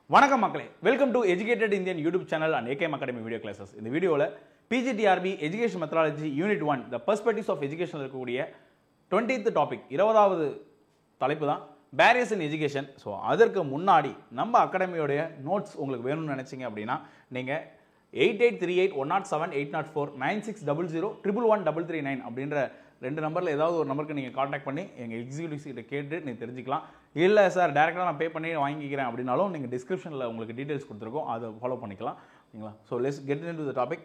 வணக்கம் மக்களே, welcome to educated Indian YouTube channel and AKM academy video classes. இந்த வீடியோவில் PGTRB education methodology unit 1 the perspectives of education இருக்கக்கூடிய 20th topic 20வது தலைப்பு தான் பேரியர்ஸ் இன் எஜுகேஷன். ஸோ அதற்கு முன்னாடி நம்ம அகாடமியோடைய நோட்ஸ் உங்களுக்கு வேணும்னு நினைச்சிங்க அப்படின்னா நீங்கள் 8838-107-894-9600-111-339 அப்படின்ற ரெண்டு நம்பரில் ஏதாவது ஒரு நம்பருக்கு நீங்கள் காண்டாக்ட் பண்ணி எங்கள் எக்ஸிக்யூட்டிவ்ஸ் கிட்ட கேட்டு நீங்கள் தெரிஞ்சுக்கலாம். இல்லை சார் டேரெக்டாக நான் பே பண்ணி வாங்கிக்கிறேன் அப்படின்னாலும் நீங்கள் டிஸ்கிரிப்ஷனில் உங்களுக்கு டீட்டெயில்ஸ் கொடுத்துருக்கோம், அதை ஃபாலோ பண்ணிக்கலாம். ஓகேங்களா? So let's get into the topic.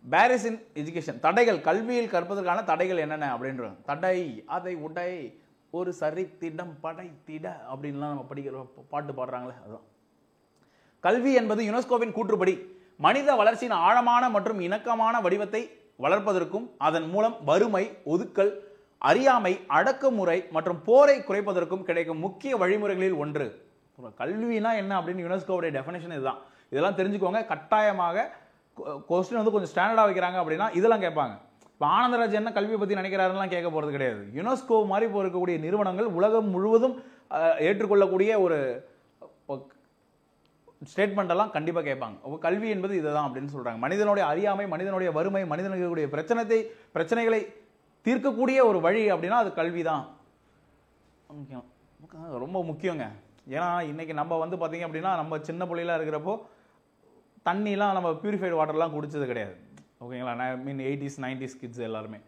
Barriers in education, தடைகள், கல்வியில் கற்பதற்கான தடைகள் என்னென்ன அப்படின்றது. தடை அதை உடை ஒரு சரித்திடம் படைத்திட அப்படின்லாம் நம்ம படிக்கிற பாட்டு பாடுறாங்களே, அதுதான். கல்வி என்பது யுனெஸ்கோவின் கூற்றுப்படி மனித வளர்ச்சியின் ஆழமான மற்றும் இணக்கமான வடிவத்தை வளர்ப்பதற்கும் அதன் மூலம் வறுமை, ஒதுக்கல், அறியாமை, அடக்குமுறை மற்றும் போரை குறைப்பதற்கும் கிடைக்கும் முக்கிய வழிமுறைகளில் ஒன்று. கல்வினா என்ன அப்படின்னு யுனெஸ்கோவுடைய டெஃபினேஷன் இதுதான். இதெல்லாம் தெரிஞ்சுக்கோங்க. கட்டாயமாக கொஸ்டின் வந்து கொஞ்சம் ஸ்டாண்டர்டாக வைக்கிறாங்க அப்படின்னா இதெல்லாம் கேட்பாங்க. இப்போ ஆனந்தராஜ் என்ன கல்வியை பற்றி நினைக்கிறாருலாம் கேட்க போகிறது கிடையாது. யுனெஸ்கோ மாதிரி இருக்கக்கூடிய நிறுவனங்கள் உலகம் முழுவதும் ஏற்றுக்கொள்ளக்கூடிய ஒரு ஸ்டேட்மெண்ட் எல்லாம் கண்டிப்பாக கேட்பாங்க. கல்வி என்பது இதுதான் அப்படின்னு சொல்றாங்க. மனிதனுடைய அறியாமை, மனிதனுடைய வறுமை, மனிதனுடைய பிரச்சனைகளை தீர்க்கக்கூடிய ஒரு வழி அப்படின்னா அது கல்வி தான். ரொம்ப முக்கியங்க. ஏன்னா இன்னைக்கு நம்ம வந்து பார்த்தீங்க அப்படின்னா நம்ம சின்ன பிள்ளைலாம் இருக்கிறப்போ தண்ணிலாம் நம்ம பியூரிஃபைடு வாட்டர்லாம் குடிச்சது கிடையாது. ஓகேங்களா? ஐ மீன் 80s 90s கிட்ஸ் எல்லாருமே.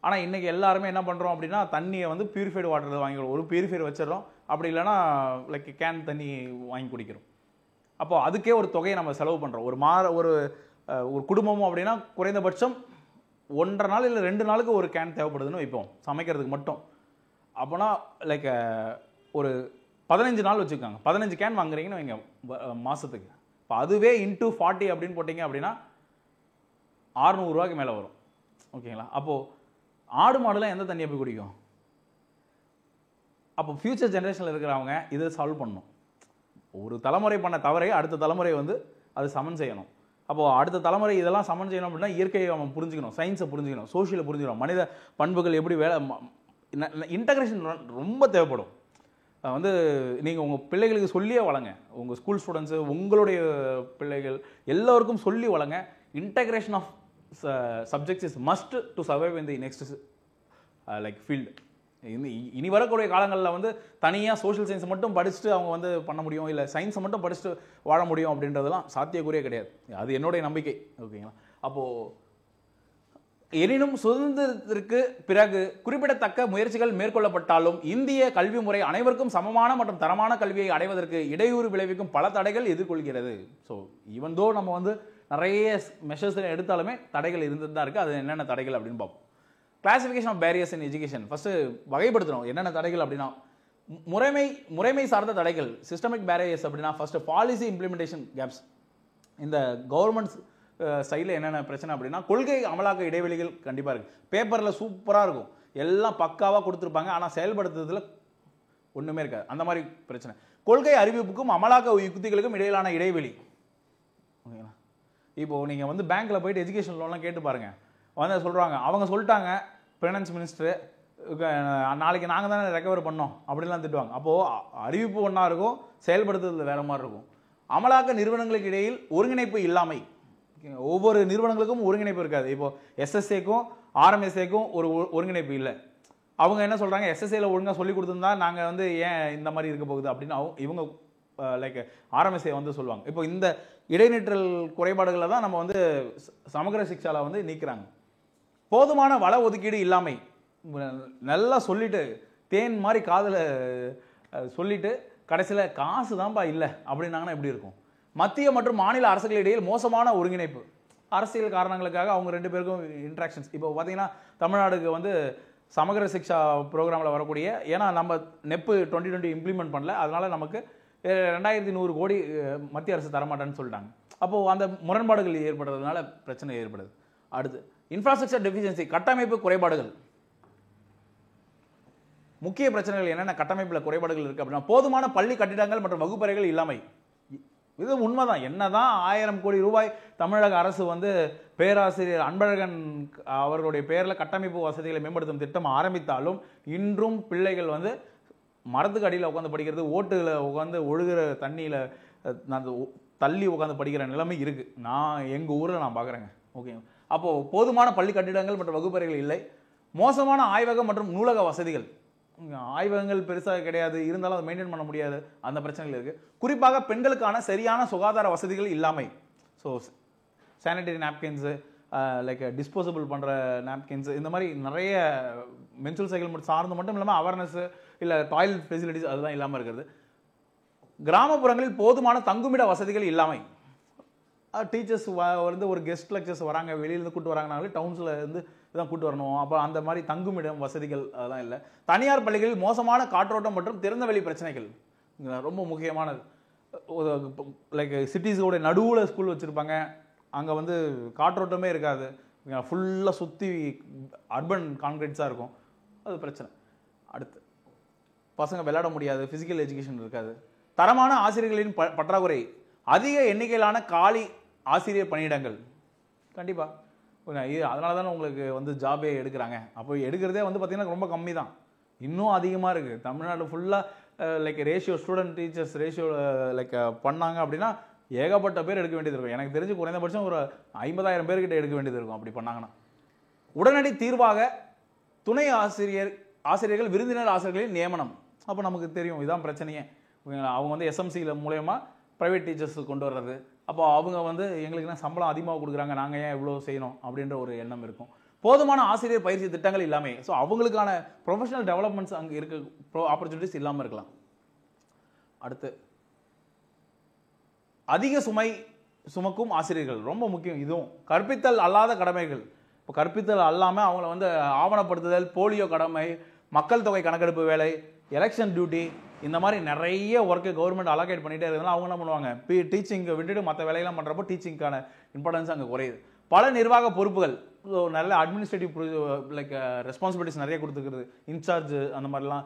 ஆனால் இன்றைக்கி எல்லாருமே என்ன பண்ணுறோம் அப்படின்னா தண்ணியை வந்து பியூரிஃபைடு வாட்டர் வாங்கிக்கிறோம். ஒரு பியூரிஃபைடு வச்சிடறோம், அப்படி இல்லைன்னா லைக் கேன் தண்ணி வாங்கி குடிக்கிறோம். அப்போ அதுக்கே ஒரு தொகையை நம்ம செலவு பண்ணுறோம். ஒரு குடும்பமும் அப்படின்னா குறைந்தபட்சம் 1.5 நாள் இல்லை 2 நாளுக்கு ஒரு கேன் தேவைப்படுதுன்னு வைப்போம், சமைக்கிறதுக்கு மட்டும். அப்போனா லைக் ஒரு 15 நாள் வச்சுக்கோங்க, 15 கேன் வாங்குறீங்கன்னு வைங்க மாதத்துக்கு. இப்போ அதுவே இன்ட்டு 40 அப்படின்னு போட்டிங்க அப்படின்னா 600 ரூபாய்க்கு மேலே வரும். ஓகேங்களா? அப்போது ஆடு மாடுலாம் எந்த தண்ணியை போய் குடிக்கும்? அப்போ ஃபியூச்சர் ஜென்ரேஷனில் இருக்கிறவங்க இதை சால்வ் பண்ணணும். ஒரு தலைமுறை பண்ண தவறை அடுத்த தலைமுறை வந்து அது சமன் செய்யணும். அப்போது அடுத்த தலைமுறை இதெல்லாம் சமன் செய்யணும் அப்படின்னா இயற்கையை நம்ம புரிஞ்சுக்கணும், சயின்ஸை புரிஞ்சுக்கணும், சோஷியலை புரிஞ்சுக்கணும், மனித பண்புகள் எப்படி வேலை, இன்டகிரேஷன் ரொம்ப தேவைப்படும். வந்து நீங்கள் உங்கள் பிள்ளைகளுக்கு சொல்லியே வளங்க. உங்கள் ஸ்கூல் ஸ்டூடெண்ட்ஸு, உங்களுடைய பிள்ளைகள் எல்லோருக்கும் சொல்லி வளங்க. Integration of subjects is must to survive in the next like field. இனி வரக்கூடிய காலங்களில் வந்து தனியாக சோஷியல் சயின்ஸை மட்டும் படிச்சுட்டு அவங்க வந்து பண்ண முடியும், இல்லை சயின்ஸை மட்டும் படிச்சுட்டு வாழ முடியும் அப்படின்றதெல்லாம் சாத்தியக்குறியே கிடையாது. அது என்னுடைய நம்பிக்கை. ஓகேங்களா? அப்போது எனினும் சுதந்திரத்திற்கு பிறகு குறிப்பிடத்தக்க முயற்சிகள் மேற்கொள்ளப்பட்டாலும் இந்திய கல்வி முறை அனைவருக்கும் சமமான மற்றும் தரமான கல்வியை அடைவதற்கு இடையூறு விளைவிக்கும் பல தடைகள் எதிர்கொள்கிறது. ஸோ ஈவன் தோ நம்ம வந்து நிறைய மெஷர்ஸ் எடுத்தாலுமே தடைகள் இருந்துட்டு தான் இருக்குது. அது என்னென்ன தடைகள் அப்படின்னு பார்ப்போம். Classification of barriers in education. First வகைப்படுத்தணும் என்னென்ன தடைகள் அப்படின்னா. முறைமை சார்ந்த தடைகள், சிஸ்டமிக் பேரியர்ஸ் அப்படின்னா ஃபர்ஸ்ட் பாலிசி இம்ப்ளிமெண்டேஷன் கேப்ஸ். இந்த கவர்மெண்ட் சைடில் என்னென்ன பிரச்சனை அப்படின்னா கொள்கை அமலாக்க இடைவெளிகள் கண்டிப்பாக இருக்குது. பேப்பரில் சூப்பராக இருக்கும், எல்லாம் பக்காவாக கொடுத்துருப்பாங்க, ஆனால் செயல்படுத்துறதுல ஒன்றுமே இருக்காது. அந்த மாதிரி பிரச்சனை. கொள்கை அறிவிப்புக்கும் அமலாக்க யுக்திகளுக்கும் இடையிலான இடைவெளி. ஓகேங்களா? இப்போது நீங்கள் வந்து பேங்க்கில் போயிட்டு எஜுகேஷன் லோன்லாம் கேட்டு பாருங்கள், வந்து சொல்கிறாங்க, அவங்க சொல்லிட்டாங்க ஃபைனான்ஸ் மினிஸ்டரு நாளைக்கு நாங்கள் தானே ரெக்கவர் பண்ணோம் அப்படிலாம் திட்டுவாங்க. அப்போது அறிவிப்பு ஒன்றா இருக்கும், செயல்படுத்துறது வேறு மாதிரி இருக்கும். அமலாக்க நிறுவனங்களுக்கு இடையில் ஒருங்கிணைப்பு இல்லாமை. ஒவ்வொரு நிறுவனங்களுக்கும் ஒருங்கிணைப்பு இருக்காது. இப்போது எஸ்எஸ்ஏக்கும் ஆர்எம்எஸ்ஏக்கும் ஒரு ஒருங்கிணைப்பு இல்லை. அவங்க என்ன சொல்கிறாங்க, எஸ்எஸ்ஏல ஒழுங்காக சொல்லி கொடுத்துருந்தா நாங்கள் வந்து ஏன் இந்த மாதிரி இருக்க போகுது அப்படின்னு இவங்க லைக் ஆர்எம்எஸ்ஏ வந்து சொல்லுவாங்க. இப்போ இந்த இடைநிற்றல் குறைபாடுகளை தான் நம்ம வந்து சமகர சிக்ஷாவில் வந்து நீக்கிறாங்க. போதுமான வள ஒதுக்கீடு இல்லாமை. நல்லா சொல்லிட்டு தேன் மாதிரி காதில் சொல்லிட்டு கடைசியில் காசு தான்ப்பா இல்லை அப்படின்னாங்கன்னா எப்படி இருக்கும்? மத்திய மற்றும் மாநில அரசுகளிடையே மோசமான ஒருங்கிணைப்பு. அரசியல் காரணங்களுக்காக அவங்க 2 பேருக்கும் இன்ட்ராக்ஷன்ஸ். இப்போ பார்த்தீங்கன்னா தமிழ்நாடுக்கு வந்து சமகர சிக்ஷா ப்ரோக்ராமில் வரக்கூடிய, ஏன்னா நம்ம நெப்பு 2020 இம்ப்ளிமெண்ட் பண்ணல, அதனால நமக்கு 2100 கோடி மத்திய அரசு தரமாட்டேன்னு சொல்லிட்டாங்க. அப்போது அந்த முரண்பாடுகள் ஏற்படுறதுனால பிரச்சனை ஏற்படுது. அடுத்து இன்ஃப்ராஸ்ட்ரக்சர் டெஃபிஷியன்சி, கட்டமைப்பு குறைபாடுகள். முக்கிய பிரச்சனைகள் என்னென்ன கட்டமைப்பில் குறைபாடுகள் இருக்குது அப்படின்னா போதுமான பள்ளி கட்டிடங்கள் மற்றும் வகுப்பறைகள் இல்லாமை. இது உண்மைதான். என்னதான் 1000 கோடி ரூபாய் தமிழக அரசு வந்து பேராசிரியர் அன்பழகன் அவர்களுடைய பேரில் கட்டமைப்பு வசதிகளை மேம்படுத்தும் திட்டம் ஆரம்பித்தாலும் இன்றும் பிள்ளைகள் வந்து மரத்துக்கு அடியில் உட்காந்து படிக்கிறது, ஓட்டுல உட்காந்து ஒழுகிற தண்ணியில் அந்த தள்ளி உட்காந்து படிக்கிற நிலைமை இருக்குது. நான் எங்கள் ஊரில் நான் பார்க்குறேங்க. ஓகேங்க. அப்போது போதுமான பள்ளி கட்டிடங்கள் மற்றும் வகுப்பறைகள் இல்லை. மோசமான ஆய்வகம் மற்றும் நூலக வசதிகள். ஆய்வகங்கள் பெருசாக கிடையாது, இருந்தாலும் அதை மெயின்டைன் பண்ண முடியாது, அந்த பிரச்சனைகள் இருக்குது. குறிப்பாக பெண்களுக்கான சரியான சுகாதார வசதிகள் இல்லாமை. So sanitary napkins, like disposable பண்ணுற நாப்கின்ஸு, இந்த மாதிரி நிறைய மென்சுரல் சைக்கிள் மட்டும் சார்ந்து மட்டும் இல்லாமல் அவேர்னஸ் இல்லை டாய்லெட் ஃபெசிலிட்டிஸ் அதுதான் இல்லாமல் இருக்கிறது. கிராமப்புறங்களில் போதுமான தங்குமிட வசதிகள் இல்லாமை. டீச்சர்ஸ் வந்து ஒரு கெஸ்ட் லெக்சர்ஸ் வராங்க, வெளியிலேருந்து கூட்டு வராங்கனாலே டவுன்ஸில் இருந்து தான் கூட்டு வரணும். அப்போ அந்த மாதிரி தங்குமிடம் வசதிகள் அதெல்லாம் இல்லை. தனியார் பள்ளிகளில் மோசமான காற்றோட்டம் மற்றும் திறந்தவெளி பிரச்சனைகள் ரொம்ப முக்கியமானது. லைக் சிட்டிஸோட நடுவில் ஸ்கூல் வச்சுருப்பாங்க, அங்கே வந்து காற்றோட்டமே இருக்காது, ஃபுல்லாக சுற்றி அர்பன் கான்கிரீட்ஸாக இருக்கும், அது பிரச்சனை. அடுத்து பசங்க விளையாட முடியாது, ஃபிசிக்கல் எஜுகேஷன் இருக்காது. தரமான ஆசிரியர்களின் பற்றாக்குறை, அதிக எண்ணிக்கையிலான காலி ஆசிரியர் பணியிடங்கள். கண்டிப்பாக அதனால தானே உங்களுக்கு வந்து ஜாபே எடுக்கிறாங்க. அப்போ எடுக்கிறதே வந்து பார்த்திங்கன்னா ரொம்ப கம்மி தான், இன்னும் அதிகமாக இருக்குது. தமிழ்நாடு ஃபுல்லாக like ratio student teachers ratio like பண்ணாங்க அப்படின்னா ஏகப்பட்ட பேர் எடுக்க வேண்டியது இருக்கும். எனக்கு தெரிஞ்சு குறைந்தபட்சம் ஒரு 50,000 பேர்கிட்ட எடுக்க வேண்டியது இருக்கும் அப்படி பண்ணாங்கன்னா. உடனடி தீர்வாக துணை ஆசிரியர்கள் விருந்தினர் ஆசிரியர்களின் நியமனம். அப்போ நமக்கு தெரியும் இதுதான் பிரச்சனையே. அவங்க வந்து எஸ்எம்சியில் மூலயமா ப்ரைவேட் டீச்சர்ஸ் கொண்டு வர்றது. அப்போ அவங்க வந்து எங்களுக்கு என்ன சம்பளம் அதிகமாக கொடுக்குறாங்க, நாங்கள் ஏன் இவ்வளோ செய்யணும் அப்படின்ற ஒரு எண்ணம் இருக்கும். போதுமான ஆசிரியர் பயிற்சி திட்டங்கள் இல்லாமல், ஸோ அவங்களுக்கான ப்ரொஃபஷனல் டெவலப்மெண்ட்ஸ் அங்கே இருக்க ஆப்பர்ச்சுனிட்டிஸ் இல்லாமல் இருக்கலாம். அடுத்து அதிக சுமை சுமக்கும் ஆசிரியர்கள் ரொம்ப முக்கியம். இதுவும் கற்பித்தல் அல்லாத கடமைகள். இப்போ கற்பித்தல் அல்லாமல் அவங்கள வந்து ஆவணப்படுத்துதல், போலியோ கடமை, மக்கள் தொகை கணக்கெடுப்பு வேலை, எலெக்ஷன் டியூட்டி, இந்த மாதிரி நிறைய ஒர்க்கு கவர்மெண்ட் அலோகேட் பண்ணிகிட்டே இருக்கிறதுனால அவங்க என்ன பண்ணுவாங்க, டீச்சிங்கை விட்டுட்டு மற்ற வேலையெல்லாம் பண்ணுறப்போ டீச்சிங்கான இம்பார்ட்டன்ஸ் அங்கே குறையுது. பல நிர்வாக பொறுப்புகள், ஸோ நல்ல அட்மினிஸ்ட்ரேட்டிவ் லைக் ரெஸ்பான்சிபிலிட்டிஸ் நிறைய கொடுத்துக்கிறது. இன்சார்ஜ் அந்த மாதிரிலாம்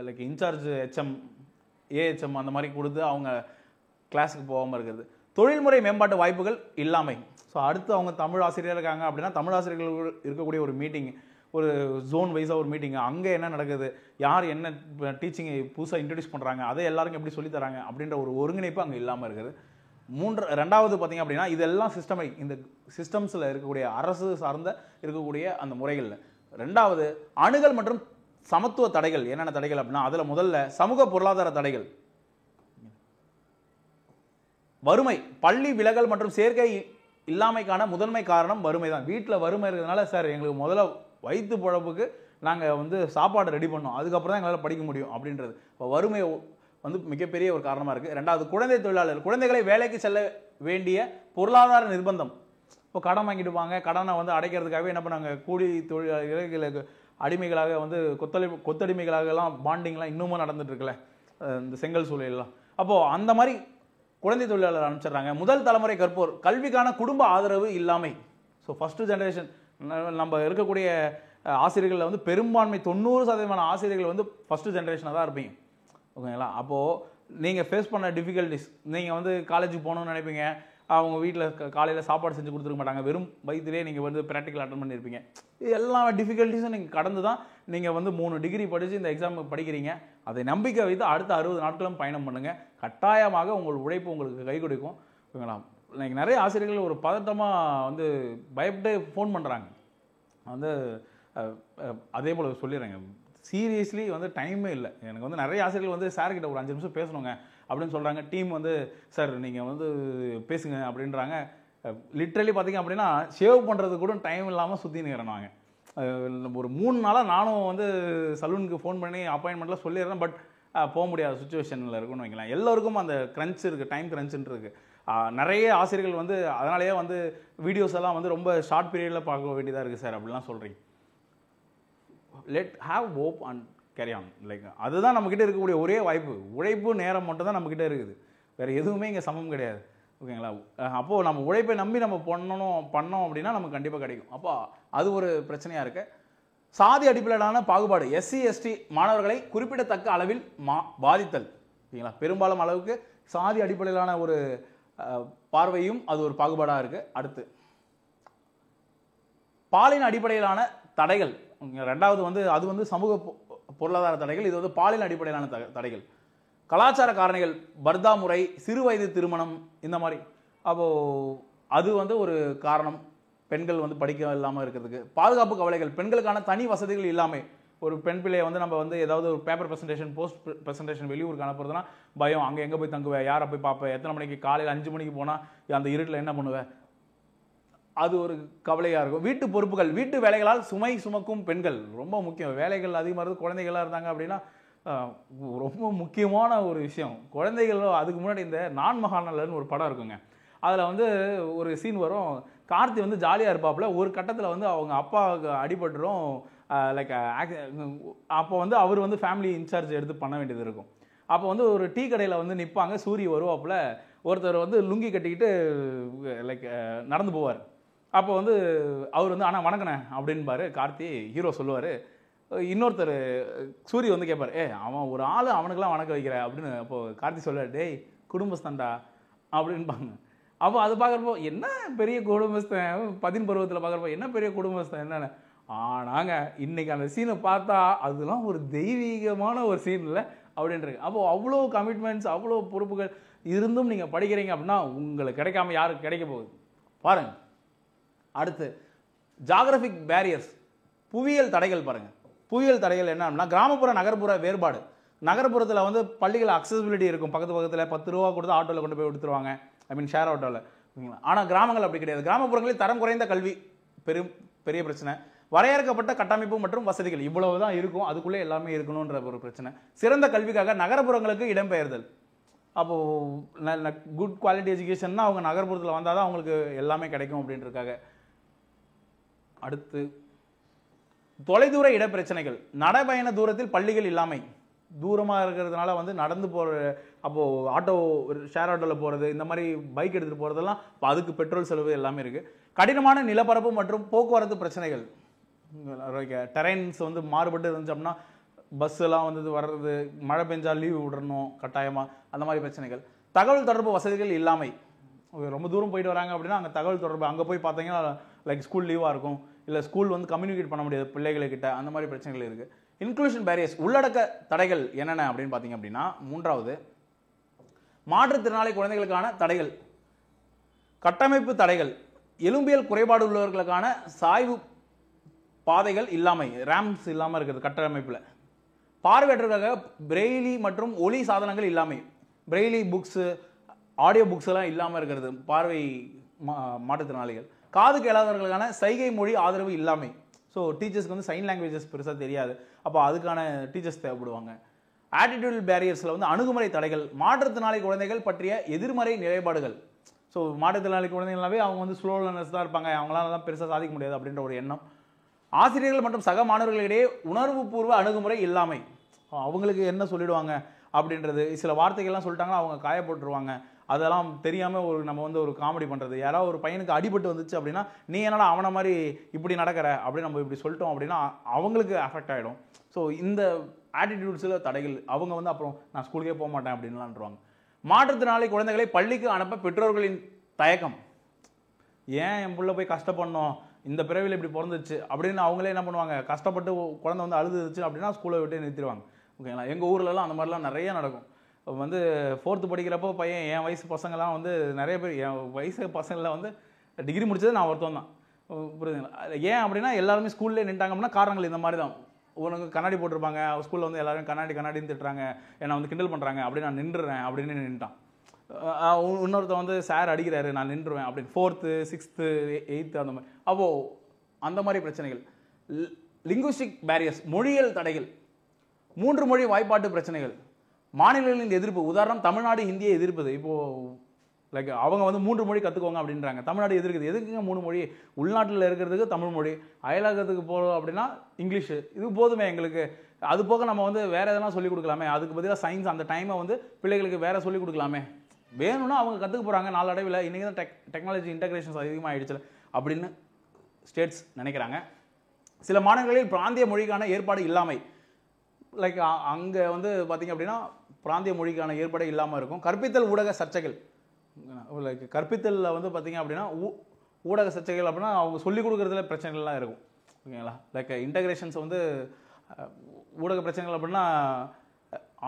லைக் இன்சார்ஜ் ஹெச்எம், ஏஹெச்எம் அந்த மாதிரி கொடுத்து அவங்க கிளாஸுக்கு போகாமல் இருக்கிறது. தொழில்முறை மேம்பாட்டு வாய்ப்புகள் இல்லாமை. ஸோ அடுத்து அவங்க தமிழ் ஆசிரியர் இருக்காங்க அப்படின்னா தமிழ் ஆசிரியர்கள் இருக்கக்கூடிய ஒரு மீட்டிங், ஒரு ஜோன் வைஸாக ஒரு மீட்டிங், அங்கே என்ன நடக்குது, யார் என்ன டீச்சிங்கை புதுசாக இன்ட்ரடியூஸ் பண்ணுறாங்க, அதை எல்லாருக்கும் எப்படி சொல்லித்தராங்க அப்படின்ற ஒரு ஒருங்கிணைப்பு அங்கே இல்லாமல் இருக்குது. ரெண்டாவது பார்த்தீங்க அப்படின்னா இதெல்லாம் இந்த சிஸ்டம்ஸில் இருக்கக்கூடிய அரசு சார்ந்த இருக்கக்கூடிய அந்த முறைகளில். ரெண்டாவது அணுகல் மற்றும் சமத்துவ தடைகள். என்னென்ன தடைகள் அப்படின்னா அதில் முதல்ல சமூக பொருளாதார தடைகள், வறுமை, பள்ளி விலகல் மற்றும் சேர்க்கை இல்லாமைக்கான முதன்மை காரணம் வறுமை தான். வீட்டில் வறுமை இருக்கிறதுனால சார் எங்களுக்கு முதல்ல வயிற்று பொழப்புக்கு நாங்கள் வந்து சாப்பாடு ரெடி பண்ணோம், அதுக்கப்புறம் தான் எங்களால் படிக்க முடியும் அப்படின்றது. இப்போ வறுமை வந்து மிகப்பெரிய ஒரு காரணமாக இருக்குது. ரெண்டாவது குழந்தை தொழிலாளர், குழந்தைகளை வேலைக்கு செல்ல வேண்டிய பொருளாதார நிர்பந்தம். இப்போ கடன் வாங்கிடுவாங்க, கடனை வந்து அடைக்கிறதுக்காகவே என்ன பண்ணாங்க, கூலி தொழிலாளர்களுக்கு அடிமைகளாக வந்து கொத்தடிமைகளாகலாம் பாண்டிங்லாம் இன்னமும் நடந்துட்டு இருக்குல்ல இந்த செங்கல் சூழலாம். அப்போது அந்த மாதிரி குழந்தை தொழிலாளர் அனுப்பிச்சிடுறாங்க. முதல் தலைமுறை கற்போர், கல்விக்கான குடும்ப ஆதரவு இல்லாமை. ஸோ ஃபஸ்ட்டு ஜென்ரேஷன் நம்ம இருக்கக்கூடிய ஆசிரியர்களில் வந்து பெரும்பான்மை 90% ஆசிரியர்கள் வந்து ஃபஸ்ட்டு ஜென்ரேஷனாக தான் இருப்பீங்க. ஓகேங்களா? அப்போது நீங்கள் ஃபேஸ் பண்ண டிஃபிகல்ட்டிஸ், நீங்கள் வந்து காலேஜுக்கு போகணுன்னு நினைப்பீங்க, அவங்க வீட்டில் காலையில் சாப்பாடு செஞ்சு கொடுத்துருக்க மாட்டாங்க, வெறும் வயிற்றுலேயே நீங்கள் வந்து ப்ராக்டிக்கல் அட்டன் பண்ணியிருப்பீங்க. இது எல்லா டிஃபிகல்ட்டிஸும் நீங்கள் கடந்து தான் நீங்கள் வந்து 3 டிகிரி படித்து இந்த எக்ஸாம் படிக்கிறீங்க. அதை நம்பிக்கை வைத்து அடுத்த 60 நாட்களும் பயணம் பண்ணுங்கள். கட்டாயமாக உங்கள் உழைப்பு உங்களுக்கு கை கொடுக்கும். ஓகேங்களா? இன்னைக்கு நிறைய ஆசிரியர்கள் ஒரு பதட்டமாக வந்து பயப்பட்டு ஃபோன் பண்ணுறாங்க. வந்து அதே போல் சொல்லிடுறேங்க, சீரியஸ்லி வந்து டைமே இல்லை எனக்கு. வந்து நிறைய ஆசிரியர்கள் வந்து சார்கிட்ட ஒரு 5 நிமிஷம் பேசணுங்க அப்படின்னு சொல்கிறாங்க. டீம் வந்து சார் நீங்கள் வந்து பேசுங்க அப்படின்றாங்க. லிட்ரலி பார்த்திங்க அப்படின்னா ஷேவ் பண்ணுறது கூட டைம் இல்லாமல் சுற்றினுக்கிறேன். நாங்கள் ஒரு 3 நாளாக நானும் வந்து சலூனுக்கு ஃபோன் பண்ணி அப்பாயின்மெண்ட்லாம் சொல்லிடுறேன். பட் போக முடியாத சுச்சுவேஷனில் இருக்குன்னு வைக்கலாம். எல்லோருக்கும் அந்த க்ரன்ச் இருக்குது, டைம் க்ரன்ச்சுன்னு இருக்குது. நிறைய ஆசிரியர்கள் வந்து அதனாலேயே வந்து வீடியோஸ் எல்லாம் வந்து ரொம்ப ஷார்ட் பீரியடில் பார்க்க வேண்டியதாக இருக்குது சார் அப்படிலாம் சொல்கிறீங்க. Let have hope and carry on. Like அதுதான் நம்மக்கிட்ட இருக்கக்கூடிய ஒரே வாய்ப்பு. உழைப்பு நேரம் மட்டும் தான் நம்மக்கிட்ட இருக்குது, வேறு எதுவுமே இங்கே சமம் கிடையாது. ஓகேங்களா? அப்போது நம்ம உழைப்பை நம்பி நம்ம பண்ணோம் அப்படின்னா நமக்கு கண்டிப்பாக கிடைக்கும். அப்போ அது ஒரு பிரச்சனையாக இருக்குது. சாதி அடிப்படையிலான பாகுபாடு, எஸ்சி எஸ்டி மாணவர்களை குறிப்பிடத்தக்க அளவில் பாதித்தல். ஓகேங்களா? பெரும்பாலும் அளவுக்கு சாதி அடிப்படையிலான ஒரு பார்வையும் அது ஒரு பாகுபாடாக இருக்குது. அடுத்து பாலின அடிப்படையிலான தடைகள். ரெண்டாவது வந்து அது வந்து சமூக பொருளாதார தடைகள், இது வந்து பாலியல் அடிப்படையிலான தடைகள். கலாச்சார காரணிகள், பர்தா முறை, சிறு வயது திருமணம், இந்த மாதிரி. அப்போ அது வந்து ஒரு காரணம் பெண்கள் வந்து படிக்க இல்லாமல் இருக்கிறதுக்கு. பாதுகாப்பு கவலைகள், பெண்களுக்கான தனி வசதிகள் இல்லாமல். ஒரு பெண் பிள்ளையை வந்து நம்ம வந்து ஏதாவது ஒரு பேப்பர் ப்ரெசன்டேஷன், போஸ்ட் ப்ரெசன்டேஷன் வெளியூருக்கு அனுப்புறதுனா பயம். அங்கே எங்கே போய் தங்குவேன், யாரை போய் பார்ப்பேன், எத்தனை மணிக்கு, காலையில் 5 மணிக்கு போனால் அந்த இருட்டில் என்ன பண்ணுவேன், அது ஒரு கவலையாக இருக்கும். வீட்டு பொறுப்புகள், வீட்டு வேலைகளால் சுமை சுமக்கும் பெண்கள் ரொம்ப முக்கியம். வேலைகள் அதிகமாக இருக்குது, குழந்தைகளாக இருந்தாங்க அப்படின்னா ரொம்ப முக்கியமான ஒரு விஷயம். குழந்தைகள் அதுக்கு முன்னாடி இந்த நான் மகாநல்லன்னு ஒரு படம் இருக்குங்க. அதில் வந்து ஒரு சீன் வரும். கார்த்தி வந்து ஜாலியாக இருப்பாப்புல. ஒரு கட்டத்தில் வந்து அவங்க அப்பாவுக்கு அடிபட்டுரும். லைக் அப்போ வந்து அவர் வந்து ஃபேமிலி இன்சார்ஜ் எடுத்து பண்ண வேண்டியது இருக்கும். அப்போ வந்து ஒரு டீ கடையில் வந்து நிற்பாங்க. சூரி வருவாப்புல. ஒருத்தர் வந்து லுங்கி கட்டிக்கிட்டு லைக் நடந்து போவார். அப்போ வந்து அவர் வந்து ஆனால் வணக்கண்ணே அப்படின்பாரு. கார்த்தி ஹீரோ சொல்லுவார். இன்னொருத்தர் சூரிய வந்து கேட்பார், அவன் ஒரு ஆள், அவனுக்கெல்லாம் வணக்கம் வைக்கிற அப்படின்னு. அப்போது கார்த்தி சொல்லுவார், டேய் குடும்பஸ்தான்டா அப்படின்பாங்க. அப்போ அது பார்க்குறப்போ என்ன பெரிய குடும்பஸ்தன், 13 பருவத்தில் பார்க்குறப்போ என்ன பெரிய குடும்பஸ்தன் என்னென்ன. ஆனாங்க இன்னைக்கு அந்த சீனை பார்த்தா அதெல்லாம் ஒரு தெய்வீகமான ஒரு சீன் இல்லை அப்படின்றது. அப்போது அவ்வளோ கமிட்மெண்ட்ஸ், அவ்வளோ பொறுப்புகள் இருந்தும் நீங்கள் படிக்கிறீங்க அப்படின்னா உங்களுக்கு கிடைக்காம யாருக்கு கிடைக்க போகுது பாருங்கள். அடுத்து ஜாகிரபிக் பேரியர்ஸ், புவியியல் தடைகள் பாருங்கள். புவியியல் தடைகள் என்ன அப்படின்னா கிராமப்புற நகர்ப்புற வேறுபாடு. நகர்ப்புறத்தில் வந்து பள்ளிகள் அக்சசிபிலிட்டி இருக்கும், பக்கத்தில் 10 ரூபா கொடுத்து ஆட்டோவில் கொண்டு போய் கொடுத்துருவாங்க, ஐ மீன் ஷேர் ஆட்டோவில். ஆனால் கிராமங்கள் அப்படி கிடையாது. கிராமப்புறங்களில் தரம் குறைந்த கல்வி பெரிய பிரச்சனை. வரையறுக்கப்பட்ட கட்டமைப்பு மற்றும் வசதிகள் இவ்வளவு தான் இருக்கும், அதுக்குள்ளே எல்லாமே இருக்கணுன்ற ஒரு பிரச்சனை. சிறந்த கல்விக்காக நகர்ப்புறங்களுக்கு இடம்பெயர்தல். அப்போது குட் குவாலிட்டி எஜுகேஷன்னா அவங்க நகர்ப்புறத்தில் வந்தால் தான் அவங்களுக்கு எல்லாமே கிடைக்கும் அப்படின்றதுக்காக. அடுத்து தொலைதூர இடப்பிரச்சனைகள், நடைபயண தூரத்தில் பள்ளிகள் இல்லாமை. தூரமாக இருக்கிறதுனால வந்து நடந்து போகிற, அப்போது ஆட்டோ ஷேர் ஆட்டோவில் போகிறது, இந்த மாதிரி பைக் எடுத்துகிட்டு போகிறதெல்லாம் அதுக்கு பெட்ரோல் செலவு எல்லாமே இருக்குது. கடினமான நிலப்பரப்பு மற்றும் போக்குவரத்து பிரச்சனைகள். டெரைன்ஸ் வந்து மாறுபட்டு இருந்துச்சு அப்படின்னா பஸ் எல்லாம் வந்து வர்றது, மழை பெஞ்சால் லீவு விடணும் கட்டாயமாக, அந்த மாதிரி பிரச்சனைகள். தகவல் தொடர்பு வசதிகள் இல்லாமை. ரொம்ப தூரம் போயிட்டு வராங்க அப்படின்னா அங்கே தகவல் தொடர்பு, அங்கே போய் பார்த்தீங்கன்னா லைக் ஸ்கூல் லீவாக இருக்கும், இல்லை ஸ்கூல் வந்து கம்யூனிகேட் பண்ண முடியாது பிள்ளைகளுக்கிட்ட, அந்த மாதிரி பிரச்சனைகள் இருக்குது. இன்க்ளூஷன் பேரியர்ஸ், உள்ளடக்க தடைகள் என்னென்ன அப்படின்னு பார்த்தீங்க அப்படின்னா, மூன்றாவது மாற்றுத்திறனாளி குழந்தைகளுக்கான தடைகள். கட்டமைப்பு தடைகள், எலும்பியல் குறைபாடு உள்ளவர்களுக்கான சாய்வு பாதைகள் இல்லாமை, ரேம்ஸ் இல்லாமல் இருக்குது கட்டமைப்பில். பார்வையற்றவர்களுக்காக பிரெய்லி மற்றும் ஒலி சாதனங்கள் இல்லாமை, பிரெய்லி புக்ஸு, ஆடியோ புக்ஸ் எல்லாம் இல்லாமல் இருக்கிறது பார்வை மாற்றுத்திறனாளிகள். காது கேளாதவர்களுக்கான சைகை மொழி ஆதரவு இல்லாமை. ஸோ டீச்சர்ஸ்க்கு வந்து சைன் லாங்குவேஜஸ் பெருசாக தெரியாது, அப்போ அதுக்கான டீச்சர்ஸ் தேவைப்படுவாங்க. ஆட்டிடியூட் பேரியர்ஸில் வந்து அணுகுமுறை தடைகள், மாற்றுத்திறனாளி குழந்தைகள் பற்றிய எதிர்மறை நிலைப்பாடுகள். ஸோ மாற்றுத்திறனாளி குழந்தைகளாவே அவங்க வந்து ஸ்லோ லேர்னர்ஸ் தான் இருப்பாங்க, அவங்களால தான் பெருசாக சாதிக்க முடியாது அப்படின்ற ஒரு எண்ணம். ஆசிரியர்கள் மற்றும் சக மாணவர்களிடையே உணர்வு பூர்வ அணுகுமுறை இல்லாமை. அவங்களுக்கு என்ன சொல்லிடுவாங்க அப்படின்றது, சில வார்த்தைகள்லாம் சொல்லிட்டாங்கன்னா அவங்க காயப்பட்டுருவாங்க, அதெல்லாம் தெரியாமல் நம்ம வந்து ஒரு காமெடி பண்ணுறது. யாராவது ஒரு பையனுக்கு அடிபட்டு வந்துச்சு அப்படின்னா, நீ என்னடா அவனை மாதிரி இப்படி நடக்கிற அப்படின்னு நம்ம இப்படி சொல்லிட்டோம் அப்படின்னா அவங்களுக்கு அஃபெக்ட் ஆகிடும். ஸோ இந்த ஆட்டிடியூட்ஸில் தடைகள், அவங்க வந்து அப்புறம் நான் ஸ்கூலுக்கே போக மாட்டேன் அப்படின்லான்றாங்க. மாற்றுத்திறனாளி குழந்தைகளை பள்ளிக்கு அனுப்ப பெற்றோர்களின் தயக்கம். ஏன் என் பிள்ளை போய் கஷ்டப்படணும், இந்த பிறவியில் இப்படி பிறந்துச்சு அப்படின்னு அவங்களே என்ன பண்ணுவாங்க, கஷ்டப்பட்டு குழந்தை வந்து அழுதுச்சு அப்படின்னா ஸ்கூலை விட்டு நிறுத்திடுவாங்க. ஓகேங்களா, எங்கள் ஊர்லலாம் அந்த மாதிரிலாம் நிறைய நடக்கும். வந்து 4th படிக்கிறப்போ பையன், என் வயசு பசங்கள்லாம் வந்து நிறைய பேர், என் வயசு பசங்களில் வந்து டிகிரி முடிச்சது நான் ஒருத்தன் தான், புரியுதுங்களா. ஏன் அப்படின்னா எல்லாருமே ஸ்கூல்லே நின்ட்டாங்க அப்படின்னா காரணங்கள் இந்த மாதிரி தான். உனக்கு கண்ணாடி போட்டிருப்பாங்க, ஸ்கூலில் வந்து எல்லாரும் கண்ணாடின்னு திட்டுறாங்க, என்னை வந்து கிண்டல் பண்ணுறாங்க, அப்படி நான் நின்றுறேன் அப்படின்னு நின்ட்டான். இன்னொருத்த வந்து சார் அடிக்கிறாரு, நான் நின்றுவேன் அப்படின்னு 4th 6th 8th அந்த மாதிரி. அப்போது அந்த மாதிரி பிரச்சனைகள். லிங்குவிஸ்டிக் பேரியர்ஸ், மொழியியல் தடைகள். 3 மொழி வாய்ப்பாட்டு பிரச்சனைகள், மாநிலங்களின் எதிர்ப்பு. உதாரணம் தமிழ்நாடு ஹிந்தியை எதிர்ப்பது. இப்போது லைக் அவங்க வந்து 3 மொழி கற்றுக்கோங்க அப்படின்றாங்க, தமிழ்நாடு எதிர்க்குது. எதுக்குங்க 3 மொழி, உள்நாட்டில் இருக்கிறதுக்கு தமிழ் மொழி, அயலகத்துக்கு போகிறோம் அப்படின்னா இங்கிலீஷு, இது போதுமே எங்களுக்கு. அது போக நம்ம வந்து வேறு எதனா சொல்லிக் கொடுக்கலாமே, அதுக்கு பதிலாக சயின்ஸ் அந்த டைமை வந்து பிள்ளைகளுக்கு வேறு சொல்லிக் கொடுக்கலாமே. வேணும்னா அவங்க கற்றுக்க போகிறாங்க நாளடைவில். இன்றைக்கி தான் டெக்னாலஜி இன்டகிரேஷன்ஸ் அதிகமாக ஆகிடுச்சு அப்படின்னு ஸ்டேட்ஸ் நினைக்கிறாங்க. சில மாநிலங்களில் பிராந்திய மொழிக்கான ஏற்பாடு இல்லாமை. லைக் அங்கே வந்து பார்த்திங்க அப்படின்னா பிராந்திய மொழிக்கான ஏற்பாடு இல்லாமல் இருக்கும். கற்பித்தல் ஊடக சர்ச்சைகள். லைக் கற்பித்தலில் வந்து பார்த்திங்க அப்படின்னா ஊடக சர்ச்சைகள் அப்படின்னா அவங்க சொல்லிக் கொடுக்குறதுல பிரச்சனைகள்லாம் இருக்கும். ஓகேங்களா, லைக் இன்டகிரேஷன்ஸ் வந்து ஊடக பிரச்சனைகள் அப்படின்னா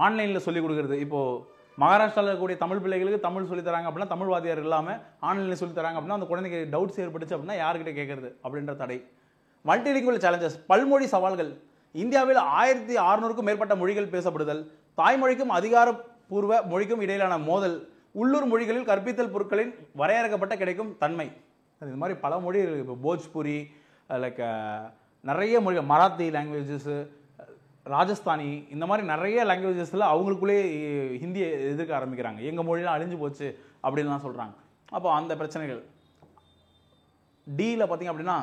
ஆன்லைனில் சொல்லிக் கொடுக்குறது. இப்போது மகாராஷ்டிராவில் இருக்கக்கூடிய தமிழ் பிள்ளைகளுக்கு தமிழ் சொல்லித் தராங்க அப்படின்னா தமிழ் வாத்தியார் இல்லாமல் ஆன்லைனில் சொல்லித் தராங்க அப்படின்னா அந்த குழந்தைக்கு டவுட்ஸ் ஏற்பட்டுச்சு அப்படின்னா யார்கிட்ட கேட்கறது அப்படின்ற தடை. மல்டிலிங்குவல் சேலஞ்சஸ், பல்மொழி சவால்கள். இந்தியாவில் 1600க்கும் மேற்பட்ட மொழிகள் பேசப்படுதல், தாய்மொழிக்கும் அதிகாரப்பூர்வ மொழிக்கும் இடையிலான மோதல், உள்ளூர் மொழிகளில் கற்பித்தல் பொருட்களின் வரையறுக்கப்பட்ட கிடைக்கும் தன்மை. இது மாதிரி பல மொழி இருக்குது. இப்போ போஜ்புரி, லைக் நிறைய மொழிகள், மராத்தி லாங்குவேஜஸ்ஸு, ராஜஸ்தானி, இந்த மாதிரி நிறைய லாங்குவேஜஸில் அவங்களுக்குள்ளே ஹிந்தியை எதிர்க்க ஆரம்பிக்கிறாங்க. எங்கள் மொழியெலாம் அழிஞ்சு போச்சு அப்படின்லாம் சொல்கிறாங்க. அப்போ அந்த பிரச்சனைகள். டியில் பார்த்திங்க அப்படின்னா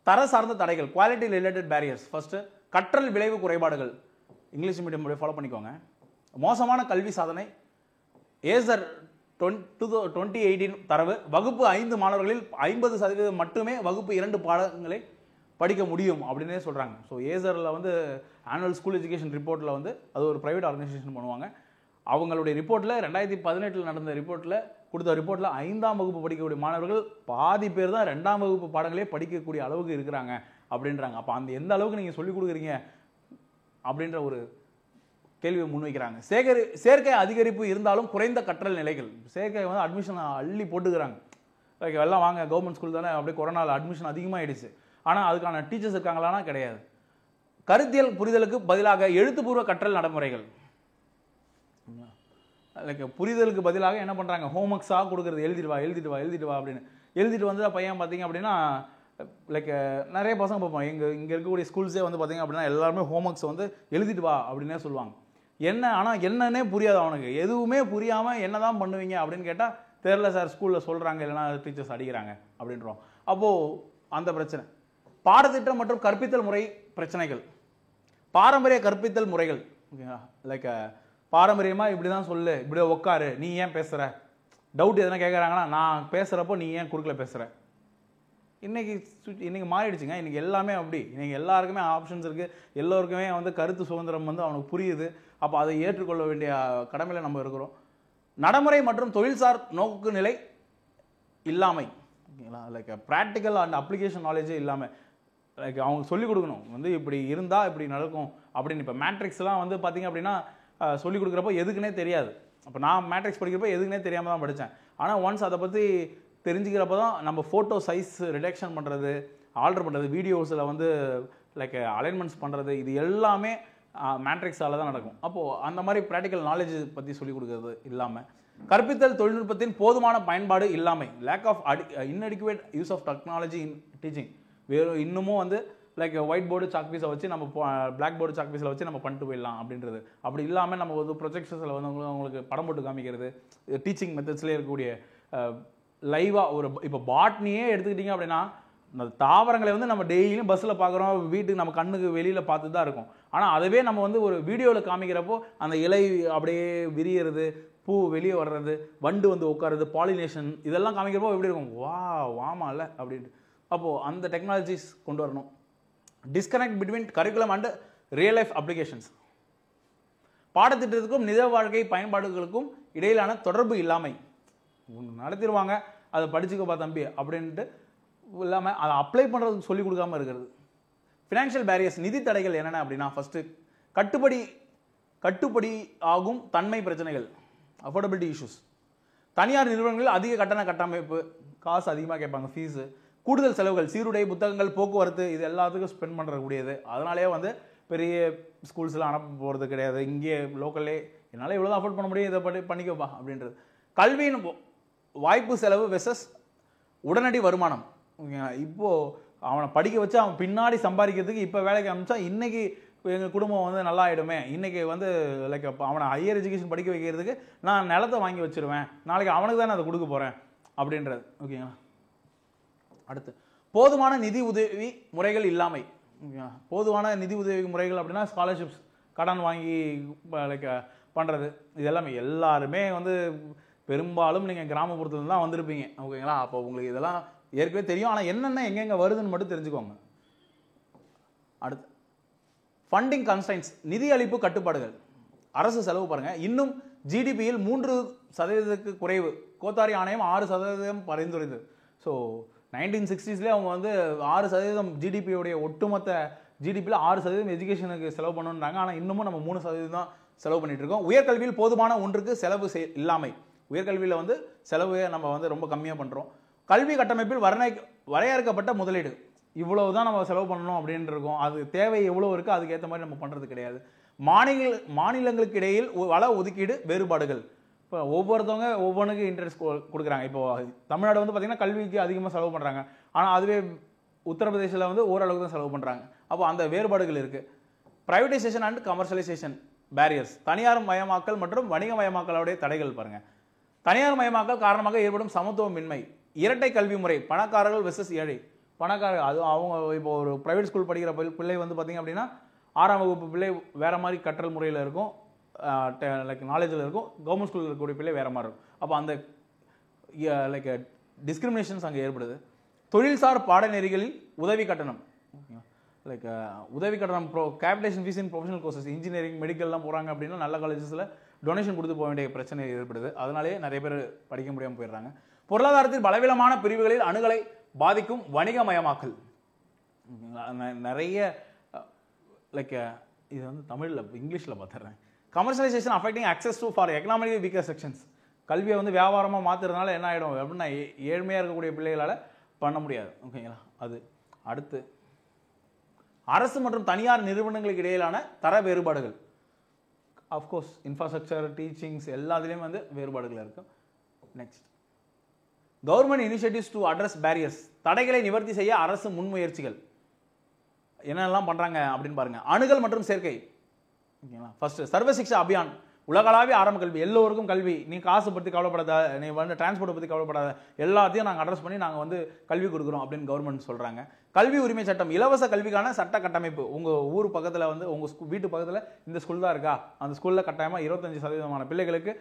தர சார்ந்த தடைகள், குவாலிட்டி ரிலேட்டட் பேரியர்ஸ். ஃபர்ஸ்ட் கற்றல் விளைவு குறைபாடுகள், இங்கிலீஷ் மீடியம் ஃபாலோ பண்ணிக்கோங்க. மோசமான கல்வி சாதனை. ஏசர் 2018 தரவு, வகுப்பு 5 மாணவர்களில் 50% மட்டுமே வகுப்பு 2 பாடங்களை படிக்க முடியும் அப்படின்னே சொல்கிறாங்க. ஸோ ஏசரில் வந்து ஆனுவல் ஸ்கூல் எஜுகேஷன் ரிப்போர்ட்டில் வந்து அது ஒரு ப்ரைவேட் ஆர்கனைசேஷன் பண்ணுவாங்க. அவங்களுடைய ரிப்போர்ட்டில் 2018 நடந்த ரிப்போர்ட்டில் கொடுத்த ரிப்போர்ட்டில் 5ஆம் வகுப்பு படிக்கக்கூடிய மாணவர்கள் பாதி பேர் தான் 2ஆம் வகுப்பு பாடங்களே படிக்கக்கூடிய அளவுக்கு இருக்கிறாங்க அப்படின்றாங்க. அப்போ அந்த எந்த அளவுக்கு நீங்கள் சொல்லிக் கொடுக்குறீங்க அப்படின்ற ஒரு கேள்வியை முன்வைக்கிறாங்க. சேர்க்கை அதிகரிப்பு இருந்தாலும் குறைந்த கற்றல் நிலைகள். சேர்க்கை வந்து அட்மிஷன் அள்ளி போட்டுக்கிறாங்க. லைக் எல்லாம் வாங்க கவர்மெண்ட் ஸ்கூல் தானே, அப்படியே கொரோனாவில் அட்மிஷன் அதிகமாகிடுச்சு. ஆனால் அதுக்கான டீச்சர்ஸ் இருக்காங்களான்னா கிடையாது. கருத்தியல் புரிதலுக்கு பதிலாக எழுத்துப்பூர்வ கற்றல் நடைமுறைகள். லைக் புரிதலுக்கு பதிலாக என்ன பண்ணுறாங்க, ஹோம்ஒர்க்ஸாக கொடுக்குறது. எழுதிட்டு வா அப்படின்னு எழுதிட்டு வந்து பையன் பார்த்தீங்க அப்படின்னா லைக் நிறைய பசங்க பார்ப்போம். இங்கே இருக்கக்கூடிய ஸ்கூல்ஸே வந்து பார்த்தீங்க அப்படின்னா எல்லாருமே ஹோம்ஒர்க்ஸ் வந்து எழுதிட்டு வா அப்படின்னே சொல்லுவாங்க. ஆனால் என்னன்னே புரியாது அவனுக்கு. எதுவுமே புரியாமல் என்ன தான் பண்ணுவீங்க அப்படின்னு கேட்டால் தெரில சார், ஸ்கூலில் சொல்கிறாங்க, இல்லைனா டீச்சர்ஸ் அடிக்கிறாங்க அப்படின்றோம். அப்போது அந்த பிரச்சனை. பாடத்திட்டம் மற்றும் கற்பித்தல் முறை பிரச்சனைகள். பாரம்பரிய கற்பித்தல் முறைகள், ஓகேங்களா, லைக் பாரம்பரியமாக இப்படி தான் சொல்லு, இப்படி உட்காரு, நீ ஏன் பேசுகிற, டவுட் எதனா கேட்குறாங்கன்னா நான் பேசுகிறப்போ நீ ஏன் குறுக்கல பேசுகிற. இன்றைக்கி மாறிடுச்சுங்க. இன்றைக்கி எல்லாமே அப்படி. இன்றைக்கி எல்லாருக்குமே ஆப்ஷன்ஸ் இருக்குது. எல்லோருக்குமே வந்து கருத்து சுதந்திரம் வந்து அவனுக்கு புரியுது. அப்போ அதை ஏற்றுக்கொள்ள வேண்டிய கடமையில் நம்ம இருக்கிறோம். நடைமுறை மற்றும் தொழில்சார் நோக்கு நிலை இல்லாமை, ஓகேங்களா, லைக் ப்ராக்டிக்கல் அண்ட் அப்ளிகேஷன் நாலேஜே இல்லாமல். லைக் அவங்க சொல்லிக் கொடுக்கணும் வந்து இப்படி இருந்தால் இப்படி நடக்கும் அப்படின்னு. இப்போ மேட்ரிக்ஸ்லாம் வந்து பார்த்திங்க அப்படின்னா சொல்லிக் கொடுக்குறப்போ எதுக்குன்னே தெரியாது. அப்போ நான் மேட்ரிக்ஸ் படிக்கிறப்போ எதுக்குன்னே தெரியாமல் தான் படித்தேன். ஆனால் ஒன்ஸ் அதை பற்றி தெரிஞ்சுக்கிறப்ப தான் நம்ம ஃபோட்டோ சைஸ் ரிடக்ஷன் பண்ணுறது, ஆல்டர் பண்ணுறது, வீடியோஸில் வந்து லைக் அலைன்மெண்ட்ஸ் பண்ணுறது, இது எல்லாமே மேட்ரிக்ஸால் தான் நடக்கும். அப்போது அந்த மாதிரி ப்ராக்டிக்கல் நாலேஜ் பற்றி சொல்லிக் கொடுக்குறது இல்லாமல், கற்பித்தல் தொழில்நுட்பத்தின் போதுமான பயன்பாடு இல்லாமை, lack of inadequate use of technology in teaching. இன்னமும் வந்து லைக் ஒயிட் போர்டு சாக் பீஸை வச்சு நம்ம பிளாக் போர்டு சாக் பீஸில் வச்சு நம்ம பண்ணிட்டு போயிடலாம் அப்படின்றது. அப்படி இல்லாமல் நம்ம வந்து ப்ரொஜெக்ஷன்ஸில் வந்து அவங்களுக்கு படம் போட்டு காமிக்கிறது, டீச்சிங் மெத்தட்ஸ்லேயே இருக்கக்கூடிய லைவாக ஒரு இப்போ பாட்னியே எடுத்துக்கிட்டிங்க அப்படின்னா அந்த தாவரங்களை வந்து நம்ம டெய்லியும் பஸ்ஸில் பார்க்குறோம், வீட்டுக்கு நம்ம கண்ணுக்கு வெளியில் பார்த்து தான் இருக்கும். ஆனால் அதுவே நம்ம வந்து ஒரு வீடியோவில் காமிக்கிறப்போ அந்த இலை அப்படியே விரியறது, பூ வெளியே வர்றது, வண்டு வந்து உட்காருது, பாலினேஷன், இதெல்லாம் காமிக்கிறப்போ எப்படி இருக்கும், வாமா இல்லை அப்படின்ட்டு. அப்போது அந்த டெக்னாலஜிஸ் கொண்டு வரணும். Disconnect between curriculum and real life applications. பாடத்திட்டத்துக்கும் நிஜ வாழ்க்கை பயன்பாடுகளுக்கும் இடையிலான தொடர்பு இல்லாமை. நடத்திடுவாங்க, அதை படிச்சுக்கப்பா தம்பி அப்படின்ட்டு இல்லாமல் அதை அப்ளை பண்ணுறதுக்கு சொல்லிக் கொடுக்காமல் இருக்கிறது. ஃபினான்ஷியல் பேரியர்ஸ், நிதி தடைகள் என்னென்ன அப்படின்னா, ஃபஸ்ட்டு கட்டுப்படி ஆகும் தன்மை பிரச்சனைகள், அஃபோர்டபிலிட்டி இஷ்யூஸ். தனியார் நிறுவனங்களில் அதிக கட்டண கட்டமைப்பு, காசு அதிகமாக கேட்பாங்க, ஃபீஸு, கூடுதல் செலவுகள், சீருடை, புத்தகங்கள், போக்குவரத்து, இது எல்லாத்துக்கும் ஸ்பெண்ட் பண்ணுறக்கூடியது. அதனாலே வந்து பெரிய ஸ்கூல்ஸ்லாம் அனுப்ப போகிறது கிடையாது. இங்கே லோக்கல்லே என்னால் இவ்வளோ தான் அஃபோர்ட் பண்ண முடியும், இதை பண்ணிக்கப்பா அப்படின்றது. கல்வியின் வாய்ப்பு செலவு வெர்சஸ் உடனடி வருமானம். இப்போது அவனை படிக்க வச்சு அவன் பின்னாடி சம்பாதிக்கிறதுக்கு இப்போ வேலைக்கு அனுப்பிச்சா இன்றைக்கி எங்கள் குடும்பம் வந்து நல்லா ஆகிடுமே, இன்றைக்கி வந்து லைக் அவனை ஹையர் எஜுகேஷன் படிக்க வைக்கிறதுக்கு நான் நிலத்தை வாங்கி வச்சுருவேன், நாளைக்கு அவனுக்கு தானே அதை கொடுக்க போகிறேன் அப்படின்றது. ஓகேங்களா. அடுத்து போதுமான நிதி உதவி முறைகள் இல்லாமை. ஓகேங்களா. போதுமான நிதி உதவி முறைகள் அப்படின்னா ஸ்காலர்ஷிப்ஸ், கடன் வாங்கி லைக் பண்ணுறது, இது எல்லாருமே வந்து பெரும்பாலும் நீங்கள் கிராமப்புறத்துல தான் வந்திருப்பீங்க. ஓகேங்களா. அப்போ உங்களுக்கு இதெல்லாம் ஏற்கனவே தெரியும். ஆனால் என்னென்ன எங்கெங்கே வருதுன்னு மட்டும் தெரிஞ்சுக்கோங்க. அடுத்து ஃபண்டிங் கன்ஸ்ட்ரைன்ஸ், நிதி அளிப்பு கட்டுப்பாடுகள். அரசு செலவு பாருங்கள், இன்னும் ஜிடிபியில் 3% குறைவு. கோத்தாரி ஆணையம் 6% பரிந்துரைத்தது. ஸோ 1960s அவங்க வந்து 6% ஜிடிபியோடைய ஒட்டுமொத்த ஜிடிபியில் 6% எஜுகேஷனுக்கு செலவு பண்ணணுன்றாங்க. ஆனால் இன்னமும் நம்ம 3% தான் செலவு பண்ணிட்டு இருக்கோம். உயர்கல்வியில் போதுமான ஒன்றுக்கு செலவு இல்லாமை. உயர்கல்வியில் வந்து செலவு நம்ம வந்து ரொம்ப கம்மியாக பண்ணுறோம். கல்வி கட்டமைப்பில் வரையறுக்கப்பட்ட முதலீடு இவ்வளவு தான் நம்ம செலவு பண்ணணும் அப்படின்னு இருக்கோம். அது தேவை எவ்வளோ இருக்குது அதுக்கேற்ற மாதிரி நம்ம பண்ணுறது கிடையாது. மாநிலங்களுக்கு இடையில் வள ஒதுக்கீடு வேறுபாடுகள். இப்போ ஒவ்வொருத்தவங்க ஒவ்வொன்றுக்கு இன்ட்ரெஸ்ட் கொடுக்குறாங்க. இப்போ தமிழ்நாடு வந்து பார்த்திங்கன்னா கல்விக்கு அதிகமாக செலவு பண்ணுறாங்க. ஆனால் அதுவே உத்தரப்பிரதேசில் வந்து ஓரளவுக்கு தான் செலவு பண்ணுறாங்க. அப்போ அந்த வேறுபாடுகள் இருக்குது. Privatisation and commercialisation barriers. தனியார் மயமாக்கல் மற்றும் வணிகமயமாக்கலுடைய தடைகள் பாருங்கள். தனியார் மயமாக்கல் காரணமாக ஏற்படும் சமத்துவமின்மை. இரட்டை கல்வி முறை. பணக்காரர்கள் வெர்சஸ் ஏழை. பணக்காரர்கள் அது அவங்க இப்போ ஒரு ப்ரைவேட் ஸ்கூல் படிக்கிற பிள்ளை வந்து பார்த்திங்க அப்படின்னா 6ஆம் வகுப்பு பிள்ளை வேறு மாதிரி கற்றல் முறையில் இருக்கும், லைக் நாலேஜில் இருக்கும். கவர்மெண்ட் ஸ்கூலில் இருக்கக்கூடிய பிள்ளை வேறு மாதிரி இருக்கும். அப்போ அந்த லைக் டிஸ்கிரிமினேஷன்ஸ் அங்கே ஏற்படுது. தொழில்சார் பாடநெறிகளில் உதவி கட்டணம். லைக் உதவி கட்டணம் capitation fees in professional courses. Engineering மெடிக்கல்லாம் போகிறாங்க அப்படின்னா நல்ல காலேஜஸில் டொனேஷன் கொடுத்து போக வேண்டிய பிரச்சனை ஏற்படுது. அதனாலேயே நிறைய பேர் படிக்க முடியாமல் போயிடுறாங்க. பொருளாதாரத்தில் பலவீனமான பிரிவுகளில் அணுகலை பாதிக்கும் வணிகமயமாக்கல். நிறைய லைக் இது வந்து தமிழில் இங்கிலீஷில் பார்த்துறேன். Commercialization affecting access to for economically weaker sections. கல்வியை வந்து வியாபாரமாக மாற்றுறதுனால என்ன ஆகிடும் அப்படின்னா ஏழ்மையாக இருக்கக்கூடிய பிள்ளைகளால் பண்ண முடியாது. ஓகேங்களா? அது அடுத்து அரசு மற்றும் தனியார் நிறுவனங்களுக்கு இடையிலான தர வேறுபாடுகள். அஃப்கோர்ஸ் இன்ஃப்ராஸ்ட்ரக்சர், டீச்சிங்ஸ் எல்லாத்துலேயும் வந்து வேறுபாடுகள் இருக்கும். Next government initiatives to address barriers. தடைகளை நிவர்த்தி செய்ய அரசு முன்முயற்சிகள் என்னெல்லாம் பண்ணுறாங்க அப்படின்னு பாருங்கள். அணுகல் மற்றும் சேர்க்கை. ஓகேங்களா? ஃபர்ஸ்ட் சர்வ சிக்ஷா அபியான். உலகளாவிய ஆரம்ப கல்வி. எல்லோருக்கும் கல்வி. நீ காசு பற்றி கவலைப்படாத, நீ வந்து டிரான்ஸ்போர்ட்டை பற்றி கவலைப்படாத, எல்லாத்தையும் நாங்கள் அட்ரஸ் பண்ணி நாங்கள் வந்து கல்வி கொடுக்குறோம் அப்படின்னு கவர்மெண்ட் சொல்கிறாங்க. கல்வி உரிமை சட்டம். இலவச கல்விக்கான சட்ட கட்டமைப்பு. உங்கள் ஊர் பக்கத்தில் வந்து உங்கள் வீட்டு பக்கத்தில் இந்த ஸ்கூல் தான் இருக்கா, அந்த ஸ்கூலில் கட்டாயமாக 25% பிள்ளைகளுக்கு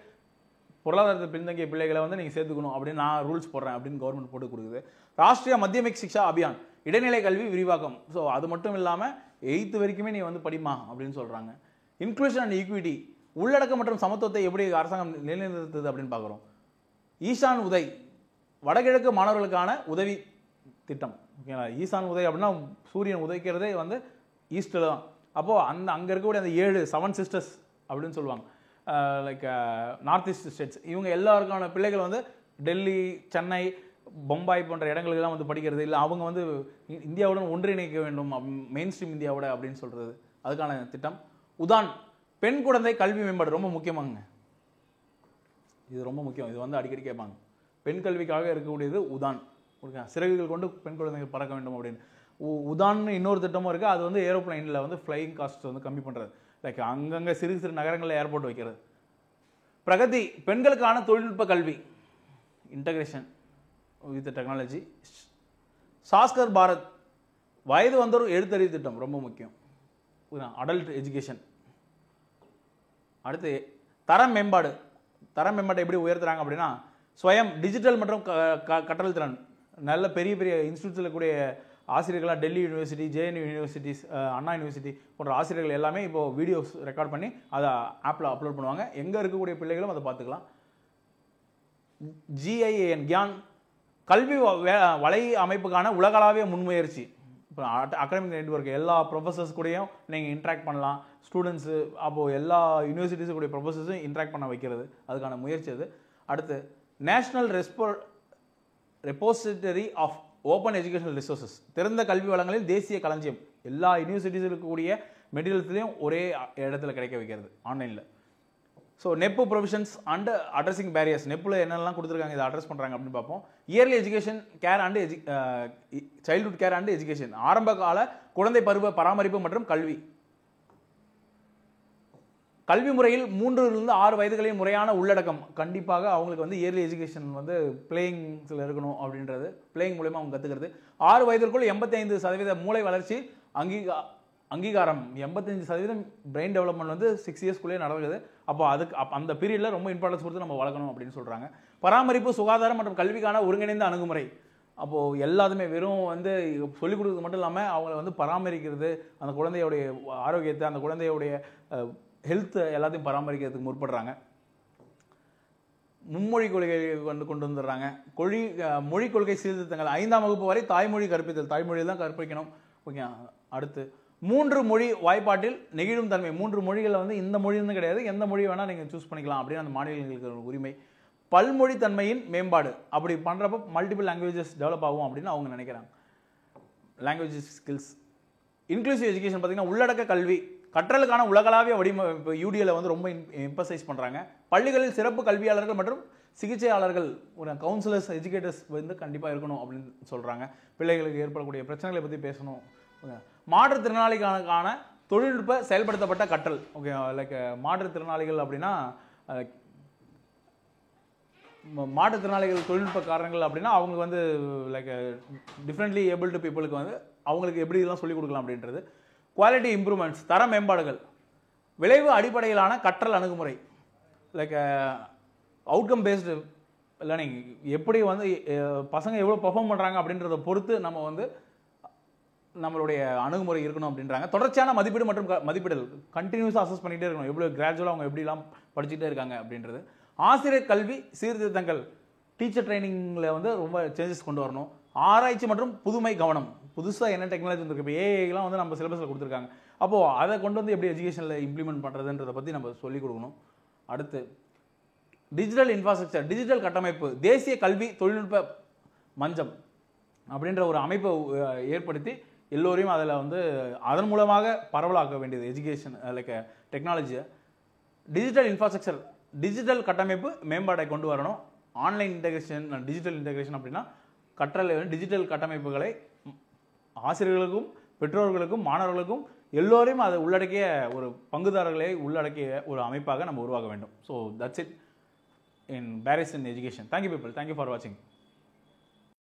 பொருளாதாரத்தில் பின்தங்கிய பிள்ளைகளை வந்து நீங்கள் சேர்த்துக்கணும் அப்படின்னு நான் ரூல்ஸ் போடுறேன் அப்படின்னு கவர்மெண்ட் போட்டு கொடுக்குது. ராஷ்ட்ரிய மத்தியமிக் சிக்ஷா அபியான். இடைநிலை கல்வி விரிவாக்கம். ஸோ அது மட்டும் இல்லாமல் 8th வரைக்குமே நீ வந்து படிமா அப்படின்னு சொல்கிறாங்க. Inclusion and equity. உள்ளடக்கம் மற்றும் சமத்துவத்தை எப்படி அரசாங்கம் நிலைநிறுத்துது அப்படின்னு பார்க்குறோம். ஈசான் உதய். வடகிழக்கு மாணவர்களுக்கான உதவி திட்டம். ஓகேங்களா? ஈசான் உதய் அப்படின்னா சூரியன் உதைக்கிறதே வந்து ஈஸ்டில் தான். அப்போது அங்கே இருக்கக்கூடிய அந்த 7 சிஸ்டர்ஸ் அப்படின்னு சொல்லுவாங்க. Like north east states. இவங்க எல்லாருக்கான பிள்ளைகள் வந்து டெல்லி, சென்னை, பொம்பாய் போன்ற இடங்களுக்கெல்லாம் வந்து படிக்கிறது இல்லை, அவங்க வந்து இந்தியாவுடன் ஒன்றிணைக்க வேண்டும் மெயின் ஸ்ட்ரீம் இந்தியாவோட அப்படின்னு சொல்கிறது. அதுக்கான திட்டம். உதான். பெண் குழந்தை கல்வி மேம்பாடு ரொம்ப முக்கியமாங்க. இது ரொம்ப முக்கியம். இது வந்து அடிக்கடி கேட்பாங்க. பெண் கல்விக்காக இருக்கக்கூடியது உதான். ஓகே, சிறகுகள் கொண்டு பெண் குழந்தைகள் பறக்க வேண்டும் அப்படின்னு. உதான்னு இன்னொரு திட்டமும் இருக்குது. அது வந்து ஏரோப்ளைனில் வந்து ஃப்ளையிங் காஸ்ட் வந்து கம்மி பண்ணுறது. லைக் அங்கங்கே சிறு சிறு நகரங்களில் ஏர்போர்ட் வைக்கிறது. பிரகதி. பெண்களுக்கான தொழில்நுட்ப கல்வி. Integration with technology. Saakshar Bharat. வயது வந்தோர் எழுத்தறிவு திட்டம் ரொம்ப முக்கியம். Adult education. அடுத்து தரம் மேம்பாடு. தரம் மேம்பாட்டை எப்படி உயர்த்துறாங்க அப்படின்னா ஸ்வயம் டிஜிட்டல் மற்றும் கற்றல் திறன். நல்ல பெரிய பெரிய இன்ஸ்டியூட்ஸில் கூடிய ஆசிரியர்களாக டெல்லி யூனிவர்சிட்டி, ஜேஎன்யூ யூனிவர்சிட்டிஸ், அண்ணா யூனிவர்சிட்டி போன்ற ஆசிரியர்கள் எல்லாமே இப்போது வீடியோஸ் ரெக்கார்ட் பண்ணி அதை ஆப்பில் அப்லோட் பண்ணுவாங்க. எங்கே இருக்கக்கூடிய பிள்ளைகளும் அதை பார்த்துக்கலாம். GIAN கியான். கல்வி வலை அமைப்புக்கான உலகளாவிய முன்முயற்சி. இப்போ அகாடமிக் நெட்வொர்க் எல்லா ப்ரொஃபஸர்ஸ் கூடயும் நீங்கள் இன்ட்ராக்ட் பண்ணலாம். ஸ்டூடெண்ட்ஸு அப்போது எல்லா யூனிவர்சிட்டிஸு கூடிய ப்ரொஃபஸர்ஸும் இன்ட்ராக்ட் பண்ண வைக்கிறது. அதுக்கான முயற்சி அது. அடுத்து national repository of open educational resources. திறந்த கல்வி வளங்களில் தேசிய களஞ்சியம். எல்லா யூனிவர்சிட்டிஸில் இருக்கக்கூடிய மெட்டீரியல்ஸ்லையும் ஒரே இடத்துல கிடைக்க வைக்கிறது ஆன்லைனில். So NEP provisions and addressing barriers. நெப்பில் என்னெல்லாம் கொடுத்துருக்காங்க, இதை அட்ரஸ் பண்ணுறாங்க அப்படின்னு பார்ப்போம். Early education care and childhood care and education. ஆரம்ப கால குழந்தை பருவ பராமரிப்பு மற்றும் கல்வி. கல்வி முறையில் 3 to 6 வயதுகளின் முறையான உள்ளடக்கம். கண்டிப்பாக அவங்களுக்கு வந்து இயர்லி எஜுகேஷன் வந்து பிளேயிங்ஸில் இருக்கணும் அப்படின்றது. பிளேயிங் மூலமாக அவங்க கற்றுக்கிறது. 6 வயதிற்குள் 85% மூளை வளர்ச்சி அங்கீகாரம். 85% பிரெயின் டெவலப்மெண்ட் வந்து 6 இயர்ஸ்க்குள்ளேயே நடக்குது. அப்போ அதுக்கு அந்த பீரியடில் ரொம்ப இம்பார்ட்டன்ஸ் கொடுத்து நம்ம வளர்க்கணும் அப்படின்னு சொல்கிறாங்க. பராமரிப்பு, சுகாதாரம் மற்றும் கல்விக்கான ஒருங்கிணைந்த அணுகுமுறை. அப்போது எல்லாத்துமே வெறும் வந்து சொல்லிக் கொடுக்குறது மட்டும் இல்லாமல் அவங்கள வந்து பராமரிக்கிறது, அந்த குழந்தையோடைய ஆரோக்கியத்தை, அந்த குழந்தையோடைய ஹெல்த் எல்லாத்தையும் பராமரிக்கிறதுக்கு முற்படுறாங்க. மும்மொழி கொள்கை கொண்டு வந்துடுறாங்க. மொழி கொள்கை சீர்திருத்தங்கள். 5ஆம் வகுப்பு வரை தாய்மொழி கற்பித்தல். தாய்மொழியில் தான் கற்பிக்கணும். ஓகே. அடுத்து 3 மொழி வாய்ப்பாட்டில் நெகிழும் தன்மை. 3 மொழிகளில் வந்து இந்த மொழின்னு கிடையாது, எந்த மொழி வேணால் நீங்கள் சூஸ் பண்ணிக்கலாம் அப்படின்னு அந்த மாநிலங்களுக்கு ஒரு உரிமை. பல்மொழி தன்மையின் மேம்பாடு, அப்படி பண்ணுறப்ப மல்டிபிள் லாங்குவேஜஸ் டெவலப் ஆகும் அப்படின்னு அவங்க நினைக்கிறாங்க. Language skills. இன்க்ளூசிவ் எஜுகேஷன் பார்த்தீங்கன்னா உள்ளடக்க கல்வி, கற்றலுக்கான உலகளாவிய வடிவமைப்பு யூடிஎல் வந்து ரொம்ப எம்பசைஸ் பண்ணுறாங்க. பள்ளிகளில் சிறப்பு கல்வியாளர்கள் மற்றும் சிகிச்சையாளர்கள், ஒரு கவுன்சிலர்ஸ், எஜுகேட்டர்ஸ் வந்து கண்டிப்பாக இருக்கணும் அப்படின்னு சொல்கிறாங்க. பிள்ளைகளுக்கு ஏற்படக்கூடிய பிரச்சனைகளை பற்றி பேசணும். மாற்றுத்திறனாளிகளுக்கான தொழில்நுட்ப செயல்படுத்தப்பட்ட கற்றல். ஓகே, லைக் மாற்றுத்திறனாளிகள் அப்படின்னா மாற்றுத்திறனாளிகள் தொழில்நுட்ப காரணங்கள் அப்படின்னா அவங்க வந்து லைக் டிஃப்ரெண்ட்லி ஏபிள்டு பீப்புளுக்கு வந்து அவங்களுக்கு எப்படி இதெல்லாம் சொல்லிக் கொடுக்கலாம் அப்படின்றது. குவாலிட்டி இம்ப்ரூவ்மெண்ட்ஸ், தர மேம்பாடுகள். விளைவு அடிப்படையிலான கற்றல் அணுகுமுறை, லைக் அவுட்கம் பேஸ்டு லேர்னிங். எப்படி வந்து பசங்க எவ்வளோ பெர்ஃபார்ம் பண்ணுறாங்க அப்படின்றத பொறுத்து நம்ம வந்து நம்மளுடைய அணுகுமுறை இருக்கணும் அப்படின்றாங்க. தொடர்ச்சியான மதிப்பீடு மற்றும் மதிப்பீடுகள், கண்டினியூஸாக அசஸ் பண்ணிகிட்டே இருக்கணும், எவ்வளோ கிராஜுவலாக அவங்க எப்படிலாம் படிச்சுட்டே இருக்காங்க அப்படின்றது. ஆசிரியர் கல்வி சீர்திருத்தங்கள், டீச்சர் ட்ரைனிங்கில் வந்து ரொம்ப சேஞ்சஸ் கொண்டு வரணும். ஆராய்ச்சி மற்றும் புதுமை கவனம், புதுசாக என்ன டெக்னாலஜி வந்துருக்கு, இப்போ ஏஐலாம் வந்து நம்ம சிலபஸில் கொடுத்துருக்காங்க. அப்போது அதை கொண்டு வந்து எப்படி எஜுகேஷனில் இம்ப்ளிமெண்ட் பண்ணுறதுன்றதை பற்றி நம்ம சொல்லிக் கொடுக்கணும். அடுத்து டிஜிட்டல் இன்ஃப்ராஸ்ட்ரக்சர், டிஜிட்டல் கட்டமைப்பு. தேசிய கல்வி தொழில்நுட்ப மஞ்சம் அப்படின்ற ஒரு அமைப்பை ஏற்படுத்தி எல்லோரையும் அதில் வந்து அதன் மூலமாக பரவலாக்க வேண்டியது எஜுகேஷன், லைக் டெக்னாலஜியை. டிஜிட்டல் இன்ஃப்ராஸ்ட்ரக்சர், டிஜிட்டல் கட்டமைப்பு மேம்பாட்டை கொண்டு வரணும். ஆன்லைன் இன்டெகிரேஷன், டிஜிட்டல் இன்டெகிரேஷன் அப்படின்னா கற்றல் டிஜிட்டல் கட்டமைப்புகளை ஆசிரியர்களுக்கும் பெற்றோர்களுக்கும் மாணவர்களுக்கும் எல்லோரையும் அதை உள்ளடக்கிய ஒரு பங்குதாரர்களை உள்ளடக்கிய ஒரு அமைப்பாக நம்ம உருவாக்க வேண்டும். So that's it in Paris in education. Thank you people, thank you for வாட்சிங்.